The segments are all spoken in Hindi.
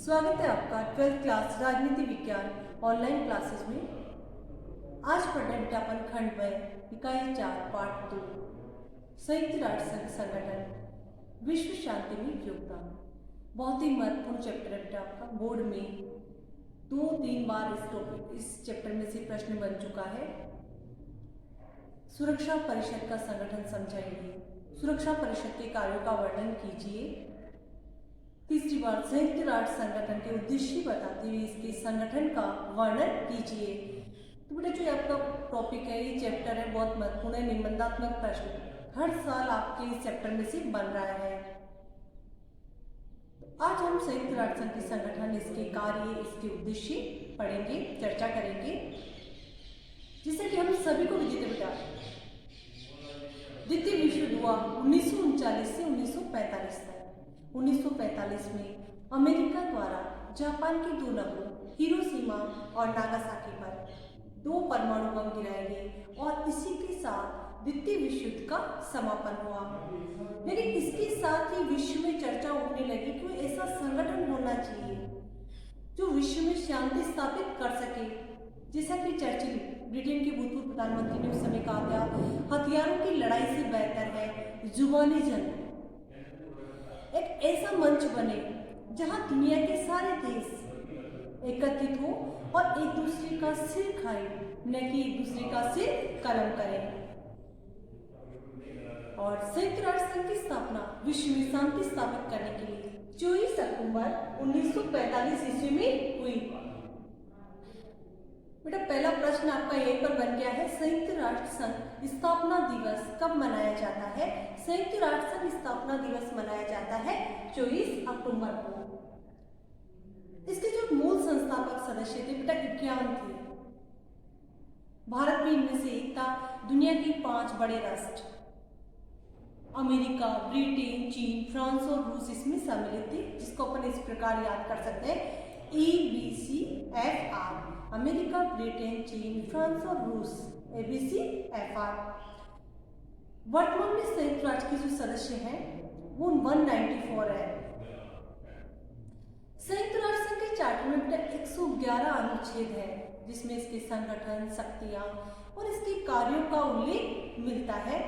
स्वागत है आपका 12th क्लास राजनीति विज्ञान ऑनलाइन क्लासेस में। आज पढ़ने बेटा अपन खंड में इकाई 4 पाठ 2 संयुक्त राष्ट्र संघ संगठन विश्व शांति में योगदान। बहुत ही महत्वपूर्ण चैप्टर है बेटा आपका। बोर्ड में 2-3 बार इस चैप्टर में से प्रश्न बन चुका है। सुरक्षा परिषद का संगठन समझाइए, सुरक्षा परिषद के कार्यों का वर्णन कीजिए। तीसरी बार संयुक्त राष्ट्र संगठन के उद्देश्य बताते हुए इसके संगठन का वर्णन कीजिए। तो बेटा जो आपका टॉपिक है, ये चैप्टर है, बहुत महत्वपूर्ण है। निबंधात्मक प्रश्न हर साल आपके इस चैप्टर में से बन रहा है। तो आज हम संयुक्त राष्ट्र संघ के संगठन, इसके कार्य, इसके उद्देश्य पढ़ेंगे, चर्चा करेंगे, जिससे कि हम सभी को विदित है बेटा। द्वितीय विश्व युद्ध हुआ 1939 से 1945 तक। 1945 में अमेरिका द्वारा जापान के 2 नगरों हिरोशिमा और नागासाकी पर 2 परमाणु बम गिराए गए और इसी के साथ द्वितीय विश्व युद्ध का समापन हुआ। लेकिन इसके साथ ही विश्व में चर्चा उठने लगी कि ऐसा संगठन होना चाहिए जो विश्व में शांति स्थापित कर सके। जैसा कि चर्चिल, ब्रिटेन के भूतपूर्व प्रधानमंत्री ने उस समय कहा था, हथियारों की लड़ाई से बेहतर है जुबानी जंग। एक ऐसा मंच बने जहां दुनिया के सारे देश एकत्रित हो और एक दूसरे का सिर खाए, न कि एक दूसरे का सिर कलम करें। और संयुक्त राष्ट्र संघ की स्थापना विश्व में शांति स्थापित करने के लिए 24 अक्टूबर 1945 ईस्वी में हुई। बेटा पहला प्रश्न आपका यहीं पर बन गया है, संयुक्त राष्ट्र संघ स्थापना दिवस कब मनाया जाता है? संयुक्त राष्ट्र संघ स्थापना दिवस मनाया जाता है 24 अक्टूबर को। इसके जो मूल संस्थापक सदस्य थे बेटा 51 थे। भारत भी इनमें से एक था। दुनिया के 5 बड़े राष्ट्र अमेरिका, ब्रिटेन, चीन, फ्रांस और रूस इसमें सम्मिलित थे, जिसको अपन इस प्रकार याद कर सकते हैं, ABCFR। अमेरिका, ब्रिटेन, चीन, फ्रांस और रूस, ABCFR। वर्तमान में संयुक्त राष्ट्र के जो सदस्य हैं वो 194 है। संयुक्त राष्ट्र संघ के चार्टर में बेटा 111 अनुच्छेद है, जिसमें इसके संगठन, शक्तियां और इसके कार्यों का उल्लेख मिलता है।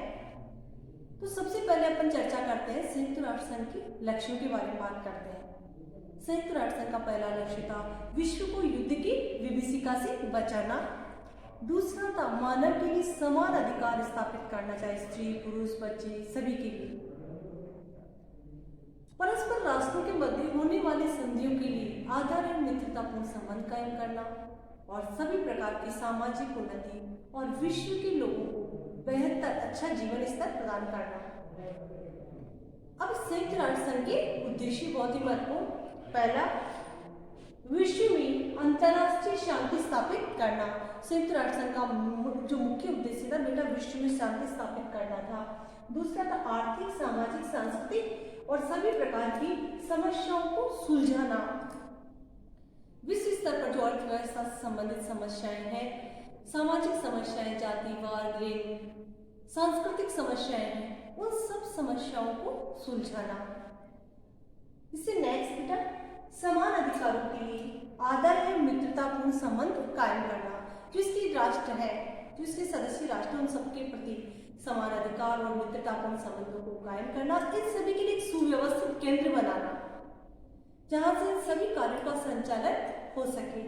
तो सबसे पहले अपन चर्चा करते हैं संयुक्त राष्ट्र संघ के लक्ष्यों के बारे में बात करते हैं। संयुक्त राष्ट्र संघ का पहला लक्ष्य था विश्व को युद्ध की विभीषिका से बचाना। दूसरा था मानव के लिए समान अधिकार स्थापित करना, चाहे स्त्री, पुरुष, बच्चे, सभी के लिए। परस्पर राष्ट्रों के मध्य होने वाले संधियों के लिए आधार और मित्रतापूर्ण संबंध कायम करना और सभी प्रकार की सामाजिक उन्नति और विश्व के लोगों को बेहतर अच्छा जीवन स्तर प्रदान करना। अब संयुक्त राष्ट्र संघ के उद्देश्य बहुत ही महत्वपूर्ण। पहला, विश्व में अंतरराष्ट्रीय शांति स्थापित करना। संयुक्त राष्ट्र संघ का जो मुख्य उद्देश्य था बेटा विश्व में शांति स्थापित करना था। दूसरा था आर्थिक, सामाजिक, सांस्कृतिक और सभी प्रकार की समस्याओं को सुलझाना। विश्व स्तर पर जो अर्थव्यवस्था से संबंधित समस्याएं हैं, सामाजिक समस्याएं, जातिवाद, लिंग, सांस्कृतिक समस्याएं हैं, उन सब समस्याओं को सुलझाना। इससे नेक्स्ट बेटा समान अधिकारों के लिए आदर एवं मित्रतापूर्ण संबंध कायम करना। जो इसके राष्ट्र है, जो इसके सदस्य राष्ट्र, उन सबके प्रति समान अधिकार और मित्रतापूर्ण संबंधों को कायम करना। इन सभी के लिए एक सुव्यवस्थित केंद्र बनाना जहां से इन सभी कार्यों का संचालन हो सके।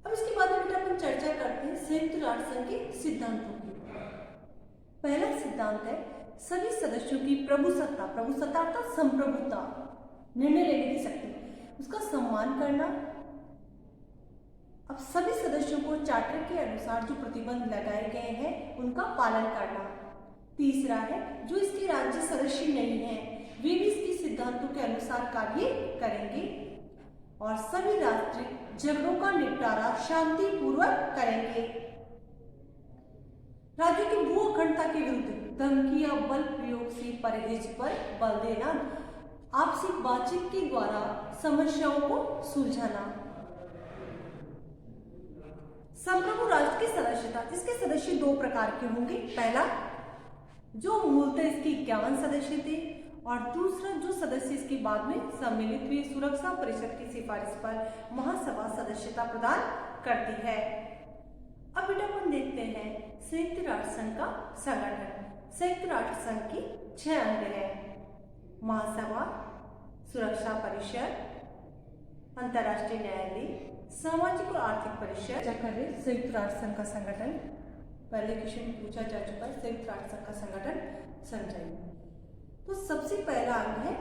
अब इसके बाद में बेटा अपन चर्चा करते हैं संयुक्त राष्ट्र संघ के सिद्धांतों की। पहला सिद्धांत है सभी सदस्यों की प्रभुसत्ता अर्थात संप्रभुता, निर्णय लेने की शक्ति, उसका सम्मान करना। अब सभी सदस्यों को चार्टर के अनुसार जो प्रतिबंध लगाए गए हैं उनका पालन करना। तीसरा है जो इसके राज्य सदस्य नहीं हैं वे भी इसके सिद्धांतों के अनुसार कार्य करेंगे और सभी राष्ट्रीय झगड़ों का निपटारा शांतिपूर्वक करेंगे। राज्यों की भू अखंडता के विरुद्ध धमकी या बल प्रयोग से परहेज पर बल देना, आपसी बातचीत के द्वारा समस्याओं को सुलझाना। संप्रभु राष्ट्र की सदस्यता, इसके सदस्य 2 प्रकार के होंगे। पहला, जो मूलतः इसके 51 सदस्य थे और दूसरा जो सदस्य इसके बाद में सम्मिलित हुए सुरक्षा परिषद की सिफारिश पर महासभा सदस्यता प्रदान करती है। अब बेटा अपन देखते हैं संयुक्त राष्ट्र संघ का संगठन। संयुक्त राष्ट्र संघ की 6 अंग है। महासभा, सुरक्षा परिषद, अंतर्राष्ट्रीय न्यायालय, सामाजिक और आर्थिक परिषद। क्या कर रहे संयुक्त राष्ट्र संघ का संगठन, पहले क्वेश्चन पूछा जा चुका है। संयुक्त राष्ट्र संघ का संगठन समझाइए। तो सबसे पहला अंग है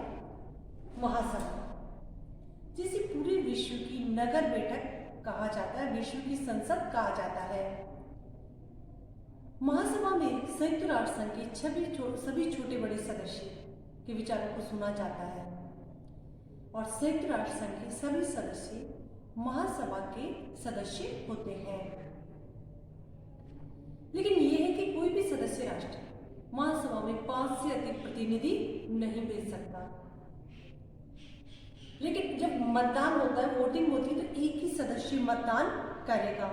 महासभा, जिसे पूरे विश्व की नगर बैठक कहा जाता है, विश्व की संसद कहा जाता है। महासभा में संयुक्त राष्ट्र संघ के सभी छोटे बड़े सदस्य के विचारों को सुना जाता है और संयुक्त राष्ट्र संघ के सभी सदस्य महासभा के सदस्य होते हैं। लेकिन यह है कि कोई भी सदस्य राष्ट्र महासभा में 5 से अधिक प्रतिनिधि नहीं भेज सकता। लेकिन जब मतदान होता है, वोटिंग होती है, तो एक ही सदस्य मतदान करेगा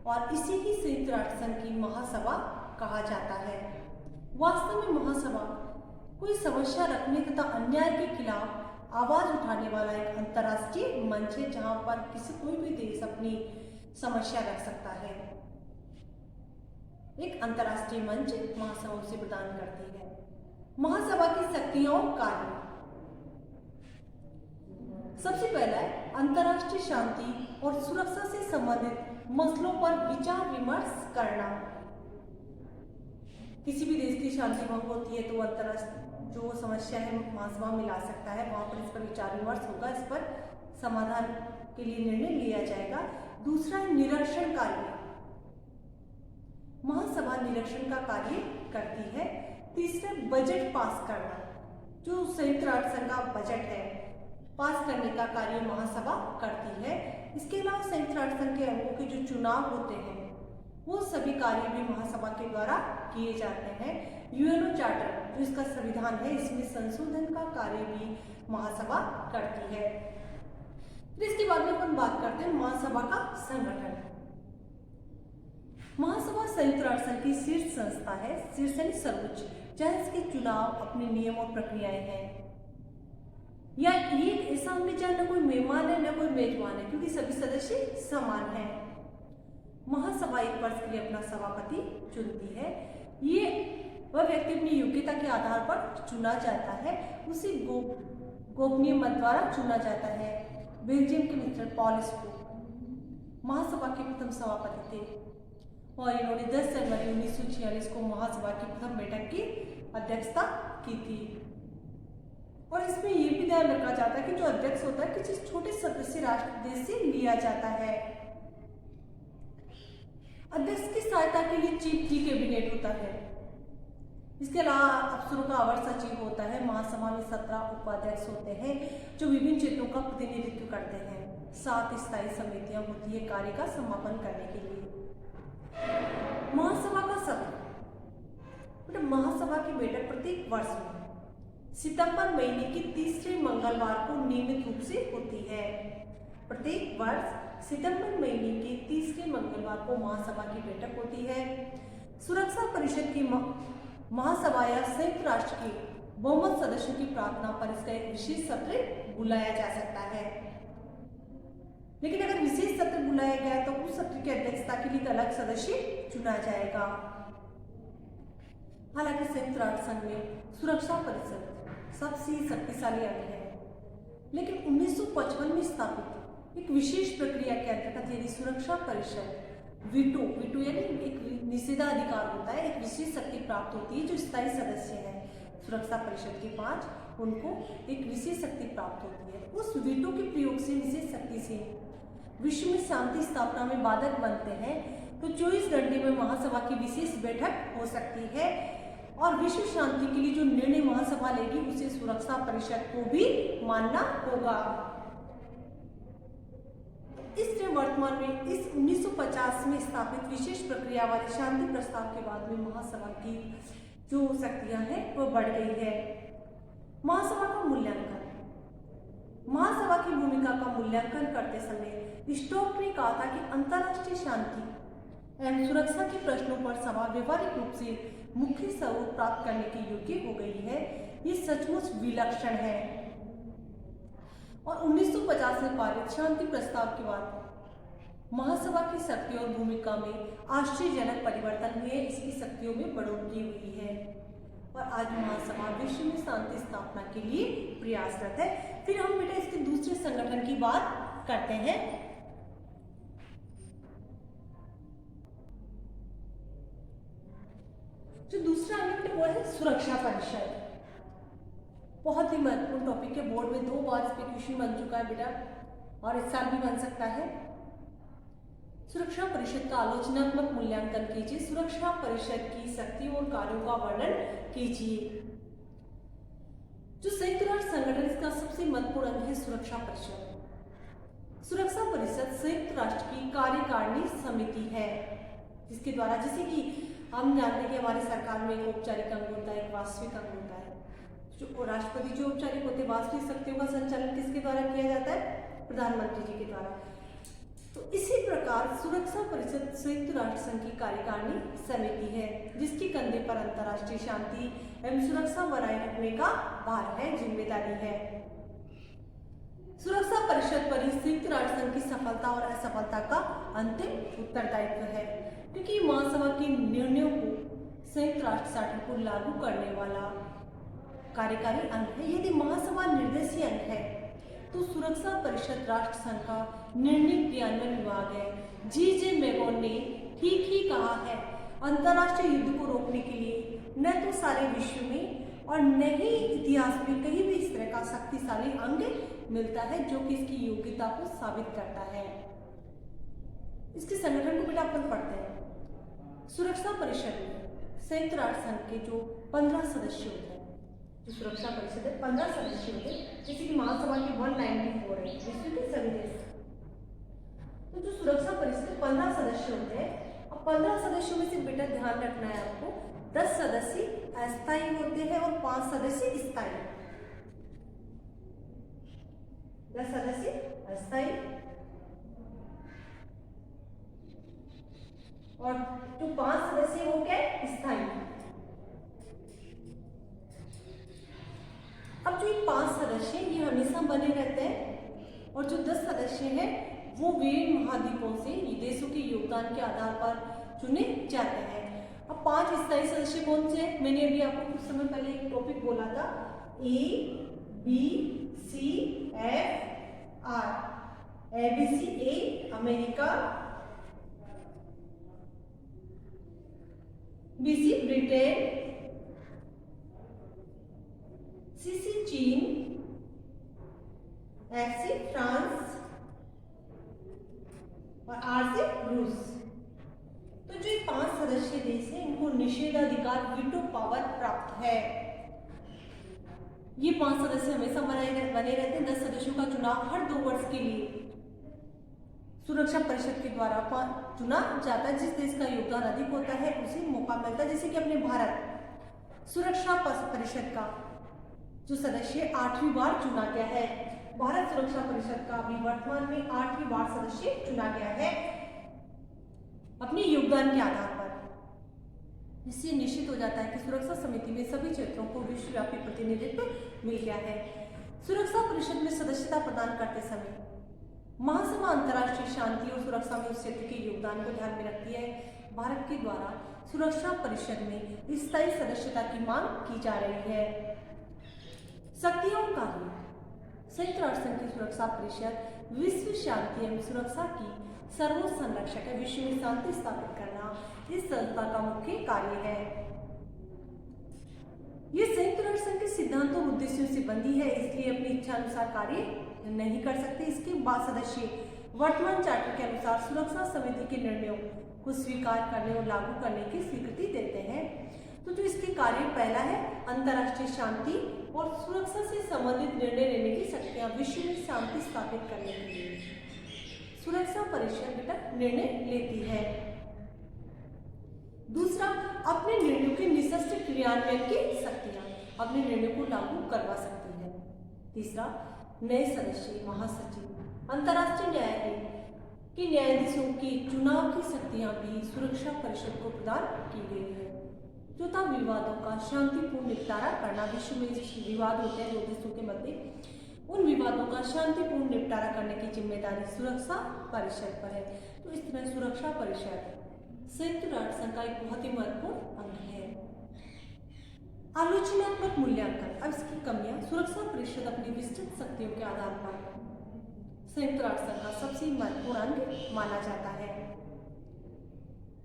और इसी ही संयुक्त राष्ट्र संघ की महासभा कहा जाता है। वास्तव में महासभा कोई समस्या रखने तथा अन्याय के खिलाफ आवाज उठाने वाला एक अंतर्राष्ट्रीय मंच है, जहां पर कोई भी देश अपनी समस्या रख सकता है। एक अंतर्राष्ट्रीय मंच महासभा उसे प्रदान करती है। महासभा की शक्तियां और कार्य। सबसे पहला है अंतर्राष्ट्रीय शांति और सुरक्षा से संबंधित मसलों पर विचार विमर्श करना। किसी भी देश की शांति भंग होती है तो अंतर्राष्ट्रीय जो समस्या है महासभा में ला सकता है, वहां पर इस पर विचार विमर्श होगा, इस पर समाधान के लिए निर्णय लिया जाएगा। दूसरा है निरीक्षण कार्य। महासभा निरीक्षण का कार्य करती है। तीसरा बजट पास करना, जो संयुक्त राष्ट्र संघ का बजट है पास करने का कार्य महासभा करती है। इसके अलावा संयुक्त राष्ट्र संघ के अंगों के जो चुनाव होते हैं वो सभी कार्य भी महासभा के द्वारा किए जाते हैं। यूएनओ चार्टर जो इसका संविधान है, इसमें संशोधन का कार्य भी महासभा करती है। फिर इसके बाद में अपन बात करते हैं महासभा का संगठन। महासभा संयुक्त राष्ट्र संघ की शीर्ष संस्था है, शीर्ष यानी सर्वोच्च, जहां इसके चुनाव अपने नियम और प्रक्रियाएं हैं। या ये ऐसा अंग जहां न कोई मेहमान है न कोई मेजबान है, क्योंकि सभी सदस्य समान हैं। महासभा एक वर्ष के लिए अपना सभापति चुनती है। ये वह व्यक्ति अपनी योग्यता के आधार पर चुना जाता है, उसे गोपनीय मत द्वारा चुना जाता है। बेल्जियम के मिस्टर पॉल स्पोक महासभा के प्रथम सभापति थे और इन्होंने 10 जनवरी 1946 को महासभा की प्रथम बैठक की अध्यक्षता की थी। और इसमें यह भी ध्यान रखा जाता है कि जो अध्यक्ष होता है किसी छोटे सदस्य राष्ट्र देश से लिया जाता है। अध्यक्ष की सहायता के लिए चीफ टी कैबिनेट होता है। इसके अलावा अफसरों का अवर सचिव होता है। महासभा में 17 उपाध्यक्ष होते हैं जो विभिन्न क्षेत्रों का प्रतिनिधित्व करते हैं। 7 स्थायी समितियां होती है कार्य का समापन करने के लिए। महासभा का सत्र, महासभा की बैठक प्रत्येक वर्ष में सितंबर महीने के तीसरे मंगलवार को नियमित रूप से होती है। प्रत्येक वर्ष सितंबर महीने के तीसरे मंगलवार को महासभा की बैठक होती है। सुरक्षा परिषद की महासभा या संयुक्त राष्ट्र के बहुमत सदस्यों की प्रार्थना पर इसका एक विशेष सत्र बुलाया जा सकता है। लेकिन अगर विशेष सत्र बुलाया गया तो उस सत्र की अध्यक्षता के लिए एक अलग सदस्य चुना जाएगा। हालांकि संयुक्त राष्ट्र संघ में सुरक्षा परिषद सबसे शक्तिशाली अंग है, लेकिन 1955 में स्थापित एक विशेष प्रक्रिया के अंतर्गत यदि सुरक्षा परिषद वीटो यानी एक निषेधाधिकार होता है, एक विशेष शक्ति प्राप्त होती है। जो स्थायी सदस्य हैं सुरक्षा परिषद के 5, उनको एक विशेष शक्ति प्राप्त होती है। उस वीटो के प्रयोग से, विशेष शक्ति से विश्व में शांति स्थापना में बाधक बनते हैं तो 24 घंटे में महासभा की विशेष बैठक हो सकती है और विश्व शांति के लिए जो निर्णय महासभा लेगी उसे सुरक्षा परिषद को भी मानना होगा। इसलिए वर्तमान में इस 1950 में स्थापित विशेष प्रक्रिया वाले शांति प्रस्ताव के बाद में महासभा की जो शक्तियां हैं वह बढ़ गई है। महासभा का मूल्यांकन, महासभा की भूमिका का मूल्यांकन करते समय स्टोक ने कहा था कि अंतर्राष्ट्रीय शांति एवं सुरक्षा के प्रश्नों पर महासभा व्यवहारिक रूप से मुख्य स्वरूप प्राप्त करने के योग्य हो गई है, ये सचमुच विलक्षण है। और 1950 में पारित शांति प्रस्ताव के बाद महासभा की शक्ति और भूमिका में आश्चर्यजनक परिवर्तन हुए, इसकी शक्तियों में बढ़ोतरी हुई है और आज महासभा विश्व में शांति स्थापना के लिए प्रयासरत है। फिर हम बेटा इसके दूसरे संगठन की बात करते हैं। जो दूसरा अंग वो है सुरक्षा परिषद। बहुत ही महत्वपूर्ण टॉपिक है, बोर्ड में 2 बार इस पे क्वेश्चन बन चुका है बेटा और इस साल भी बन सकता है। सुरक्षा परिषद का आलोचनात्मक मूल्यांकन कीजिए। सुरक्षा परिषद की शक्ति और कार्यों का वर्णन कीजिए। जो संयुक्त राष्ट्र संगठन, इसका सबसे महत्वपूर्ण अंग है सुरक्षा परिषद। सुरक्षा परिषद संयुक्त राष्ट्र की कार्यकारिणी समिति है, जिसके द्वारा, जैसे कि हम जानते हैं कि हमारे सरकार में एक औपचारिक अंग होता है, एक वास्तविक अंग होता है। जो राष्ट्रपति जो औपचारिक होते हैं, वास्तविक शक्तियों का संचालन किसके द्वारा किया जाता है? प्रधानमंत्री जी के द्वारा। तो इसी प्रकार सुरक्षा परिषद संयुक्त राष्ट्र संघ की कार्यकारिणी समिति है, जिसके कंधे पर अंतर्राष्ट्रीय शांति एवं सुरक्षा बनाए रखने का भार है, जिम्मेदारी है। सुरक्षा परिषद पर ही संयुक्त राष्ट्र संघ की सफलता और असफलता का अंतिम उत्तरदायित्व है, क्योंकि महासभा के निर्णयों को संयुक्त राष्ट्र चार्टर को लागू करने वाला कार्यकारी अंग है। यदि महासभा निर्देशीय अंग है तो सुरक्षा परिषद राष्ट्र संघ का निर्णय क्रियान्वयन विभाग है। जी.जे. मेगोन ने ठीक ही कहा है, अंतर्राष्ट्रीय युद्ध को रोकने के लिए न तो सारे विश्व में और न ही इतिहास में कहीं भी इस तरह का शक्तिशाली अंग मिलता है जो कि इसकी योग्यता को साबित करता है। इसके संगठन को बेटा अपन पढ़ते हैं। सुरक्षा परिषद में संयुक्त राष्ट्र संघ के जो 15 सदस्य होते हैं, सुरक्षा परिषद है 15 सदस्य होते हैं, जैसे कि महासभा के 194 है विश्व के सभी देश। तो जो सुरक्षा परिषद 15 सदस्य होते हैं, अब 15 सदस्यों में से बेटा ध्यान रखना है आपको, 10 सदस्य अस्थायी होते हैं और 5 सदस्य स्थायी। 10 सदस्य अस्थायी और जो 5 सदस्य वो क्या है? स्थायी। अब जो ये 5 सदस्य ये हमेशा बने रहते हैं और जो 10 सदस्य हैं वो विभिन्न महाद्वीपों से देशों के योगदान के आधार पर चुने जाते हैं। अब 5 स्थायी सदस्य कौन से हैं? मैंने अभी आपको कुछ समय पहले एक टॉपिक बोला था, ABCFR। ABC A America, BC Britain, CC चीन, F से फ्रांस और R से रूस। तो जो 5 सदस्य देश हैं इनको निषेधाधिकार वीटो पावर प्राप्त है। ये 5 सदस्य हमेशा बने रहते हैं। 10 सदस्यों का चुनाव हर 2 वर्ष के लिए सुरक्षा परिषद के द्वारा चुना जाता है। जिस देश का योगदान अधिक होता है उसे मौका मिलता है। जैसे कि अपने भारत सुरक्षा परिषद का जो सदस्य 8वीं बार चुना गया है। भारत सुरक्षा परिषद का अभी वर्तमान में 8वीं बार सदस्य चुना गया है अपने योगदान के आधार पर। इससे निश्चित हो जाता है कि सुरक्षा समिति में सभी क्षेत्रों को विश्वव्यापी प्रतिनिधित्व मिल गया है। सुरक्षा परिषद में सदस्यता प्रदान करते समय महासभा अंतर्राष्ट्रीय शांति और सुरक्षा में उस क्षेत्र के योगदान को ध्यान में रखती है। भारत के द्वारा सुरक्षा परिषद में स्थायी सदस्यता की मांग की जा रही है। शक्तियों का संयुक्त राष्ट्र संघ की सुरक्षा परिषद विश्व शांति एवं सुरक्षा की सर्वोच्च संरक्षक है। विश्व में शांति स्थापित करना इस संस्था का मुख्य कार्य है। ये संयुक्त राष्ट्र संघ के सिद्धांतों और उद्देश्यों से बंधी है, इसलिए अपनी इच्छा अनुसार कार्य नहीं कर सकते। इसके बाद सदस्य वर्तमान चार्टर के अनुसार सुरक्षा समिति के निर्णयों को स्वीकार करने और लागू करने की स्वीकृति देते हैं। तो जो इसके कार्य पहला है अंतर्राष्ट्रीय शांति और सुरक्षा से संबंधित निर्णय लेने की शक्तियां विश्व में शांति स्थापित करने के लिए सुरक्षा परिषद बेटा निर्णय लेती है। दूसरा, अपने निर्णयों के निष्ठ क्रियान्वयन की शक्तियां अपने निर्णय को लागू करवा सकती है। तीसरा, नए सदस्य महासचिव अंतर्राष्ट्रीय न्यायालय कि न्यायाधीशों के चुनाव की शक्तियां भी सुरक्षा परिषद को प्रदान की गई है। चौथा, विवादों का शांतिपूर्ण निपटारा करना। विश्व में जो विवाद होते हैं दो देशों के मध्य, उन विवादों का शांतिपूर्ण निपटारा करने की जिम्मेदारी सुरक्षा परिषद पर है। तो इस तरह सुरक्षा परिषद संयुक्त राष्ट्र संघ का एक बहुत ही महत्वपूर्ण अंग है। आलोचनात्मक मूल्यांकन। अब इसकी कमियां। सुरक्षा परिषद अपनी विस्तृत शक्तियों के आधार पर संयुक्त राष्ट्र संघ का सबसे महत्वपूर्ण अंग माना जाता है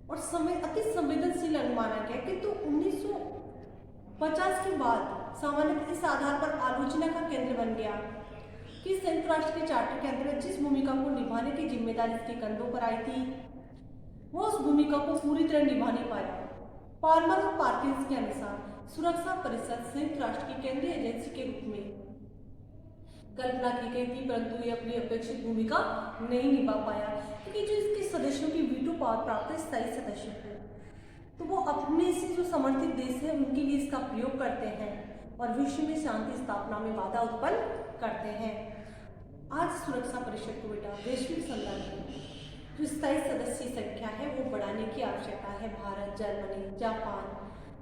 और अति संवेदनशील अंग माना गया। किंतु 1950 के बाद सामान्यतः इस आधार पर आलोचना का केंद्र बन गया कि संयुक्त राष्ट्र के चार्टर के अंतर्गत जिस भूमिका को निभाने की जिम्मेदारी इसके कंधों पर आई थी, वो उस भूमिका को पूरी तरह निभा नहीं पाया। पाल्मर और पार्किंस के अनुसार सुरक्षा परिषद संयुक्त राष्ट्र की केंद्रीय एजेंसी के रूप में कल्पना की गई थी, परंतु ये अपनी अपेक्षित भूमिका नहीं निभा पाया क्योंकि जो इसके सदस्यों की वीटो पावर प्राप्त है स्थायी सदस्यों को, तो वो अपने से जो समर्थित देश है उनके लिए इसका प्रयोग करते हैं और विश्व में शांति स्थापना में बाधा उत्पन्न करते हैं। आज सुरक्षा परिषद को बेटा वैश्विक संदर्भ में जो स्थायी सदस्य संख्या है वो बढ़ाने की आवश्यकता है। भारत, जर्मनी, जापान,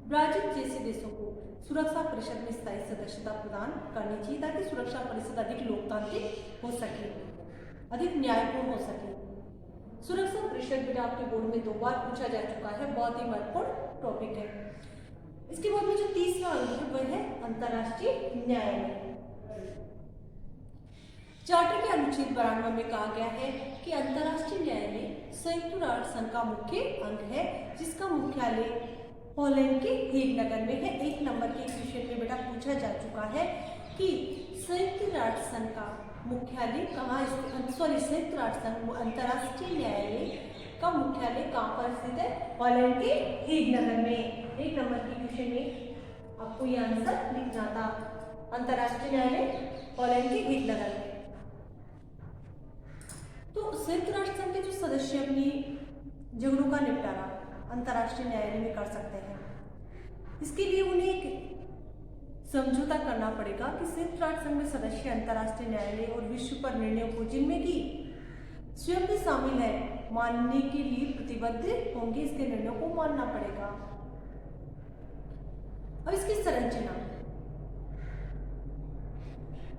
ब्राजील जैसे देशों को सुरक्षा परिषद में स्थायी सदस्यता प्रदान करनी चाहिए ताकि सुरक्षा परिषद अधिक लोकतांत्रिक हो सके, अधिक न्यायपूर्ण हो सके। सुरक्षा परिषद बेटा आपके बोर्ड में 2 बार पूछा जा चुका है, बहुत ही महत्वपूर्ण टॉपिक है। इसके बाद में जो तीसरा अंग है वह है अंतर्राष्ट्रीय न्यायालय। चार्टर के अनुच्छेद 92 में कहा गया है कि अंतर्राष्ट्रीय न्यायालय संयुक्त राष्ट्र संघ का मुख्य अंग है जिसका मुख्यालय पोलैंड के हेग नगर में है। 1 नंबर के क्वेश्चन में बेटा पूछा जा चुका है कि संयुक्त राष्ट्र संघ का मुख्यालय कहाँ, संयुक्त राष्ट्र संघ अंतर्राष्ट्रीय न्यायालय का मुख्यालय कहाँ पर स्थित है? पोलैंड के हेग नगर में। 1 नंबर के क्वेश्चन में आपको ये आंसर लिखना था, अंतर्राष्ट्रीय न्यायालय पोलैंड के हेग नगर में। तो संयुक्त राष्ट्र संघ के जो सदस्य अपनी झगड़ों का निपटारा अंतर्राष्ट्रीय न्यायालय में कर सकते हैं, इसके लिए उन्हें एक समझौता करना पड़ेगा कि संयुक्त राष्ट्र संघ में सदस्य अंतर्राष्ट्रीय न्यायालय और विश्व पर निर्णयों को जिनमें की स्वयं भी शामिल है मानने के लिए प्रतिबद्ध होंगे। इसके निर्णयों को मानना पड़ेगा। अब इसकी संरचना।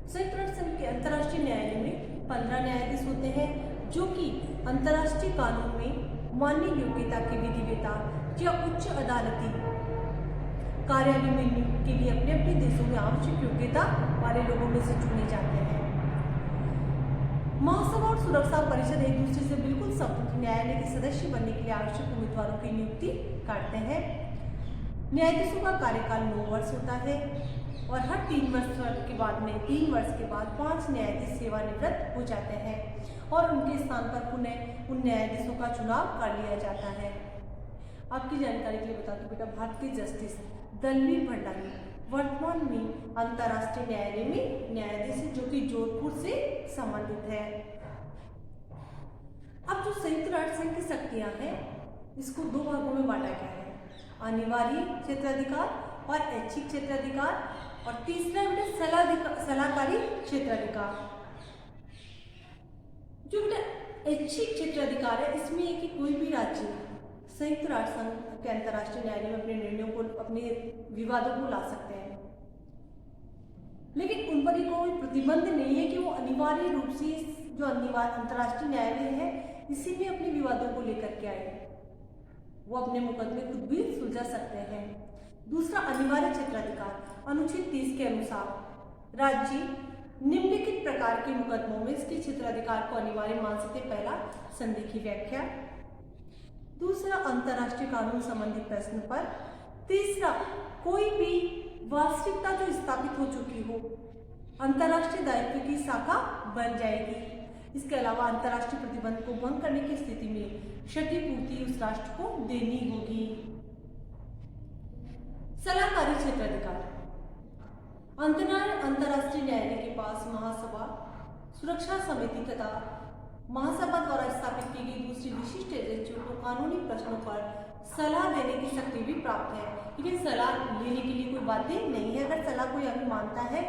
संयुक्त राष्ट्र संघ के अंतर्राष्ट्रीय न्यायालय में 15 न्यायाधीश होते हैं जो कि अंतर्राष्ट्रीय कानून में मान्य योग्यता के विधिवेता या उच्च अदालती कार्यालय में नियुक्ति के लिए अपने अपने देशों में आवश्यक योग्यता वाले लोगों में से चुने जाते हैं। महासभा और सुरक्षा परिषद एक दूसरे से बिल्कुल स्वतंत्र न्यायालय के सदस्य बनने के लिए आवश्यक उम्मीदवारों की नियुक्ति करते हैं। न्यायाधीशों का कार्यकाल 9 वर्ष होता है और हर 3 वर्ष के बाद में 3 वर्ष के बाद 5 न्यायाधीश सेवानिवृत्त हो जाते हैं और उनके स्थान पर पुनः उन न्यायाधीशों का चुनाव कर लिया जाता है। आपकी जानकारी के लिए बता दूं बेटा, भारत के जस्टिस दलवीर भंडारी वर्तमान में अंतर्राष्ट्रीय न्यायालय में न्यायाधीश है जो कि जोधपुर से संबंधित है। अब जो संयुक्त राष्ट्र संघ की शक्तियां हैं इसको 2 भागों में बांटा गया है, अनिवार्य क्षेत्राधिकार और ऐच्छिक क्षेत्राधिकार, और तीसरा बेटा सलाहकारी क्षेत्राधिकार। जो बेटा ऐच्छिक क्षेत्राधिकार है इसमें है कि कोई भी राज्य संयुक्त राष्ट्र संघ के अंतर्राष्ट्रीय न्यायालय में अपने निर्णयों को, अपने विवादों को ला सकते हैं, लेकिन उन पर कोई प्रतिबंध नहीं है कि वो अनिवार्य रूप से जो अंतर्राष्ट्रीय न्यायालय है इसी में अपने विवादों को लेकर के आए, वो अपने मुकदमे खुद भी सुलझा सकते हैं। दूसरा अनिवार्य क्षेत्राधिकार, अनुच्छेद 30 के अनुसार राज्य निम्नलिखित प्रकार के मुकदमों में इसके क्षेत्राधिकार को अनिवार्य मान सकते। पहला, संधि की व्याख्या। दूसरा, अंतर्राष्ट्रीय कानून संबंधी प्रश्न पर। तीसरा, कोई भी वास्तविकता जो स्थापित हो चुकी हो अंतर्राष्ट्रीय दायित्व की शाखा बन जाएगी। इसके अलावा अंतर्राष्ट्रीय प्रतिबंध को भंग करने की स्थिति में क्षतिपूर्ति उस राष्ट्र को देनी होगी। सलाहकारी क्षेत्राधिकार, अंतर्राष्ट्रीय न्यायालय के पास महासभा, सुरक्षा समिति तथा महासभा द्वारा स्थापित की गई दूसरी विशिष्ट एजेंसियों को कानूनी प्रश्नों पर सलाह देने की शक्ति भी प्राप्त है। लेकिन सलाह लेने के लिए कोई बाध्य नहीं है। अगर सलाह कोई अभी मानता है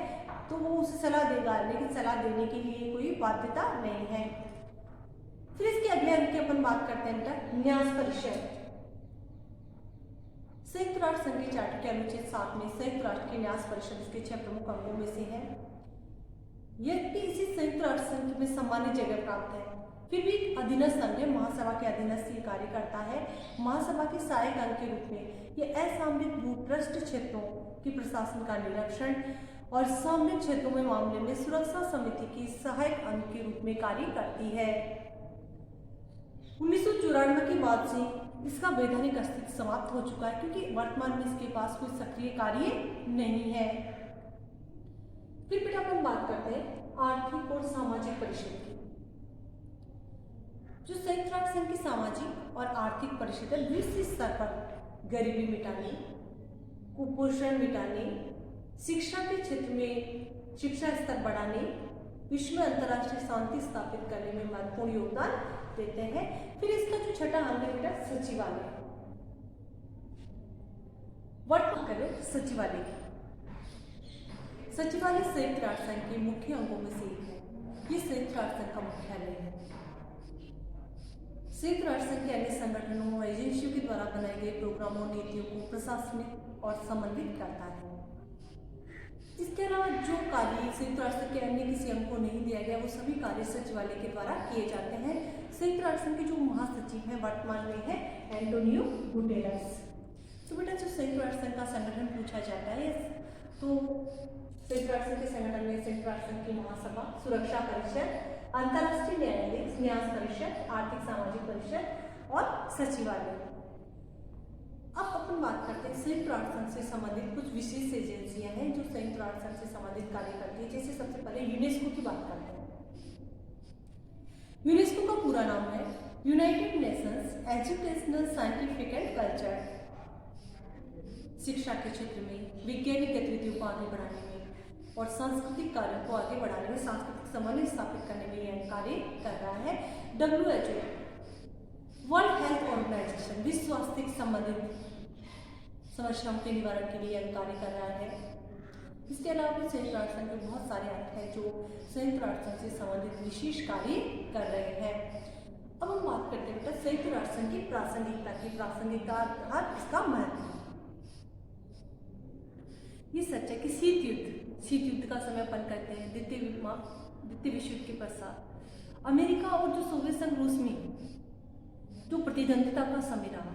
तो वो उसे सलाह देगा, लेकिन सलाह देने के लिए कोई बाध्यता नहीं है। फिर इसके अगले अंक की अपन बात करते हैं बेटा न्यास परिषद। संयुक्त राष्ट्र संघ के चार्टर के अनुच्छेद 7 में संयुक्त राष्ट्र की न्यास परिषद इसके 6 प्रमुख अंगों में से है। यद्यपि इसी संयुक्त राष्ट्र संघ में सामान्य जगह प्राप्त है, फिर भी अधीनस्थ संघ है, महासभा के अधीनस्थ ये कार्य करता है। महासभा के सहायक अंग के रूप में ये असामरिक भूपृष्ठ क्षेत्रों की प्रशासन का निरीक्षण और सामरिक क्षेत्रों में मामले में सुरक्षा समिति की सहायक अंग के रूप में कार्य करती है। 1994 के बाद से इसका वैधानिक अस्तित्व समाप्त हो चुका है, क्योंकि वर्तमान में इसके पास कोई सक्रिय कार्य नहीं है। फिर बेटा अपन बात करते हैं आर्थिक और सामाजिक परिषद की। जो संयुक्त राष्ट्र संघ की सामाजिक और आर्थिक परिषद है, विश्व स्तर पर गरीबी मिटाने, कुपोषण मिटाने, शिक्षा के क्षेत्र में शिक्षा स्तर बढ़ाने, विश्व में अंतर्राष्ट्रीय शांति स्थापित करने में महत्वपूर्ण योगदान देते हैं। फिर इसका जो छठा अंग है बेटा सचिवालय। वर्तमान करें सचिवालय की। सचिवालय संयुक्त राष्ट्र संघ के मुख्य अंगों में से एक है। ये संयुक्त राष्ट्र संघ का मुख्यालय है। संयुक्त राष्ट्र संघ के अन्य संगठनों और एजेंसियों के द्वारा बनाए गए प्रोग्रामों और नीतियों को प्रशासनिक और समन्वित करता है। इसके अलावा जो कार्य संयुक्त राष्ट्र के अन्य किसी अंग को नहीं दिया गया, वो सभी कार्य सचिवालय के द्वारा किए जाते हैं। संयुक्त राष्ट्र के जो महासचिव हैं वर्तमान में है एंटोनियो गुटेरेस। तो बेटा जो संयुक्त राष्ट्र का संगठन पूछा जाता है, तो संयुक्त राष्ट्र के संगठन में संयुक्त राष्ट्र की महासभा, सुरक्षा परिषद, अंतर्राष्ट्रीय न्यायालय, न्यास परिषद, आर्थिक सामाजिक परिषद और सचिवालय। अब अपन बात करते हैं संयुक्त राष्ट्र संघ से संबंधित कुछ विशेष एजेंसियां हैं जो संयुक्त राष्ट्र संघ से संबंधित कार्य करती है। जैसे सबसे पहले यूनेस्को की बात करते हैं। यूनेस्को का पूरा नाम है United Nations educational, scientific and culture. शिक्षा के क्षेत्र में, वैज्ञानिक गतिविधियों को आगे बढ़ाने में और सांस्कृतिक कार्यों को आगे बढ़ाने में, सांस्कृतिक समन्वय स्थापित करने में यह कार्य कर रहा है। WHO वर्ल्ड हेल्थ ऑर्गेनाइजेशन विश्व स्वास्थ्य संबंधित समस्याओं के निवारण के लिए कार्य कर रहा है। इसके अलावा भी संयुक्त राष्ट्र संघ के बहुत सारे अंग हैं जो संयुक्त राष्ट्र संघ से संबंधित विशेष कार्य कर रहे हैं। अब हम बात करते हैं बेटा संयुक्त राष्ट्र संघ की प्रासंगिकता की। प्रासंगिकता अर्थात इसका महत्व। ये सच है कि शीत युद्ध का समय अपन करते हैं द्वितीय विश्व युद्ध के पश्चात अमेरिका और जो सोवियत संघ रूस में जो प्रतिद्वंदिता का समय रहा,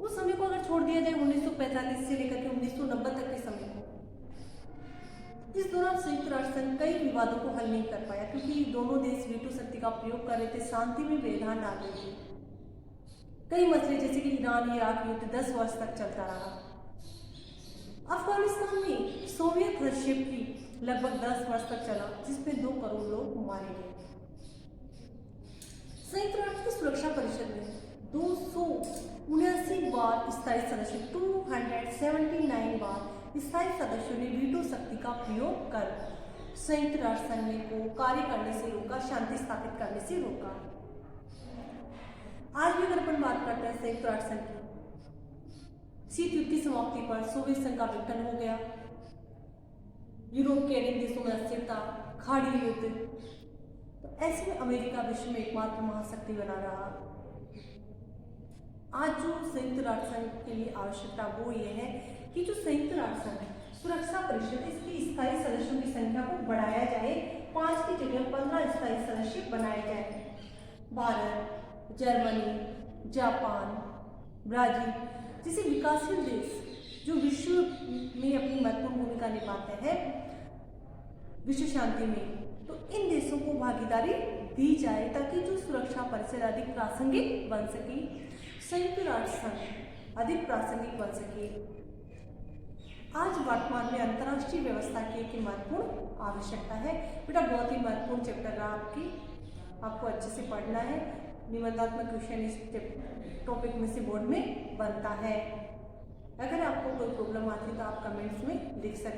उस समय को अगर छोड़ दिया जाए 1945 से लेकर के 1990 तक के समय को, इस दौरान संयुक्त राष्ट्र संघ कई विवादों को हल नहीं कर पाया, क्योंकि दोनों देश वीटो शक्ति का प्रयोग कर रहे थे, शांति में व्यवधान डाल रहे थे। कई मसले जैसे कि ईरान इराक युद्ध 10 वर्ष तक चलता रहा। अफगानिस्तान में सोवियत हस्तक्षेप की लगभग 10 वर्ष तक चला, जिसमें 2 करोड़ लोग मारे गए। संयुक्त राष्ट्र की सुरक्षा परिषद में 279 बार स्थायी सदस्य, 279 बार स्थायी सदस्यों ने वीटो शक्ति का प्रयोग कर संयुक्त राष्ट्र संघ को कार्य करने से रोका, शांति स्थापित करने से रोका। आज भी अगर अपन बात करते हैं संयुक्त राष्ट्र संघ की, शीत युद्ध की समाप्ति पर सोवियत संघ का विघटन हो गया। यूरोप के अन्य देशों में अस्थिरता, खाड़ी युद्ध, तो ऐसे में अमेरिका विश्व में एकमात्र महाशक्ति बना रहा। आज जो संयुक्त राष्ट्र संघ के लिए आवश्यकता वो ये है कि जो संयुक्त राष्ट्र संघ सुरक्षा परिषद, इसकी स्थायी सदस्यों की संख्या को बढ़ाया जाए, 5 की जगह 15 स्थायी सदस्य बनाए जाए। भारत, जर्मनी, जापान, ब्राजील जैसे विकासशील देश जो विश्व में अपनी महत्वपूर्ण भूमिका निभाते हैं विश्व शांति में, तो इन देशों को भागीदारी दी जाए ताकि जो सुरक्षा परिषद अधिक प्रासंगिक बन सके, संयुक्त राष्ट्र संघ अधिक प्रासंगिक बन सके। आज वर्तमान में अंतर्राष्ट्रीय व्यवस्था की एक महत्वपूर्ण आवश्यकता है। बेटा बहुत ही महत्वपूर्ण चैप्टर रहा आपको अच्छे से पढ़ना है। निबंधात्मक क्वेश्चन इस टॉपिक में से बोर्ड में बनता है। अगर आपको कोई प्रॉब्लम आती है तो आप कमेंट्स में लिख सकते हैं।